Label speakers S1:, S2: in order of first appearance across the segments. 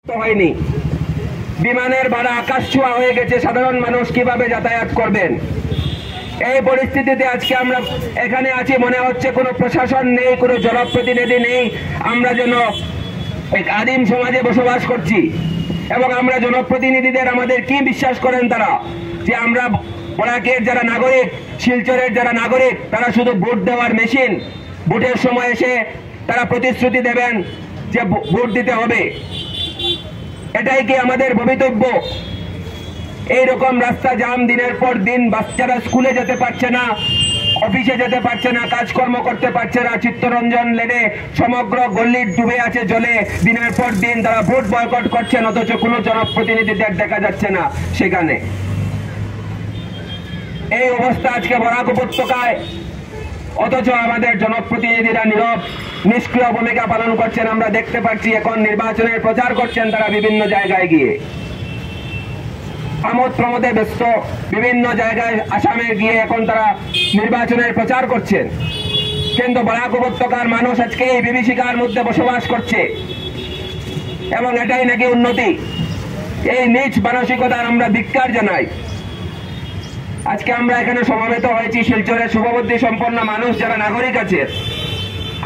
S1: হয়নি। বিমানের ভাড়া আকাশ ছোঁয়া হয়ে গেছে, সাধারণ মানুষ কিভাবে যাতায়াত করবেন? এই পরিস্থিতিতে আজকে আমরা এখানে আছি, মনে হচ্ছে কোনো প্রশাসন নেই, কোনো জনপ্রতিনিধি নেই। আমরা যেন এক আদিম সমাজে বসবাস করছি এবং আমরা জনপ্রতিনিধিদের আমাদের কি বিশ্বাস করেন তারা যে আমরা বরাকের যারা নাগরিক, শিলচরের যারা নাগরিক, তারা শুধু ভোট দেওয়ার মেশিন। ভোটের সময় এসে তারা প্রতিশ্রুতি দেবেন যে ভোট দিতে হবে। এটাই কি আমাদের ভবিতব্য? এইরকম রাস্তা জাম দিনের পর দিন, বাচ্চারা স্কুলে যেতে পারছে না, অফিসে যেতে পারছে না, কাজকর্ম করতে পারছে না। চিত্তরঞ্জন লেনে সমগ্র গল্লি ডুবে আছে জলে। দিনের পর দিন তারা ভোট বয়কট করছেন, অথচ কোনো জনপ্রতিনিধিদের দেখা যাচ্ছে না সেখানে। এই অবস্থা আজকে বরাক উপত্যকায়, অথচ আমাদের জনপ্রতিনিধিরা নীরব নিষ্ক্রিয় ভূমিকা পালন করছেন। আমরা দেখতে পাচ্ছি এখন নির্বাচনের প্রচার করছেন তারা বিভিন্ন জায়গায় গিয়ে, আমোদ প্রমোদে ব্যস্ত। বিভিন্ন জায়গায় আসামে গিয়ে এখন তারা নির্বাচনের প্রচার করছেন, কিন্তু বরাক উপত্যকার মানুষ আজকে এই বিভীষিকার মধ্যে বসবাস করছে এবং এটাই নাকি উন্নতি। এই নীচ মানসিকতার আমরা ধিক্কার জানাই। আজকে আমরা এখানে সমবেত হয়েছি শিলচরের শুভবুদ্ধি সম্পন্ন মানুষ যারা নাগরিক আছে।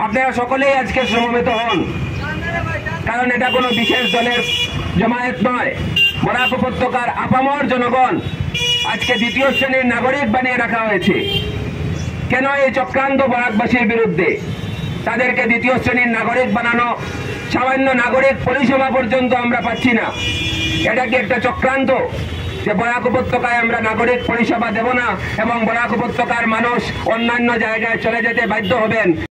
S1: আপনারা সকলেই আজকে সমবেত হন, কারণ এটা কোনো বিশেষ দলের জমায়েত নয়। বরাক উপত্যকার আপামর জনগণ আজকে দ্বিতীয় শ্রেণীর নাগরিক বানিয়ে রাখা হয়েছে। কেন এই চক্রান্ত বরাকবাসীর বিরুদ্ধে? তাদেরকে দ্বিতীয় শ্রেণীর নাগরিক বানানো, সামান্য নাগরিক পরিষেবা পর্যন্ত আমরা পাচ্ছি না। এটা কি একটা চক্রান্ত যে বরাক উপত্যকায় আমরা নাগরিক পরিষেবা দেব না এবং বরাক উপত্যকার মানুষ অন্যান্য জায়গায় চলে যেতে বাধ্য হবেন?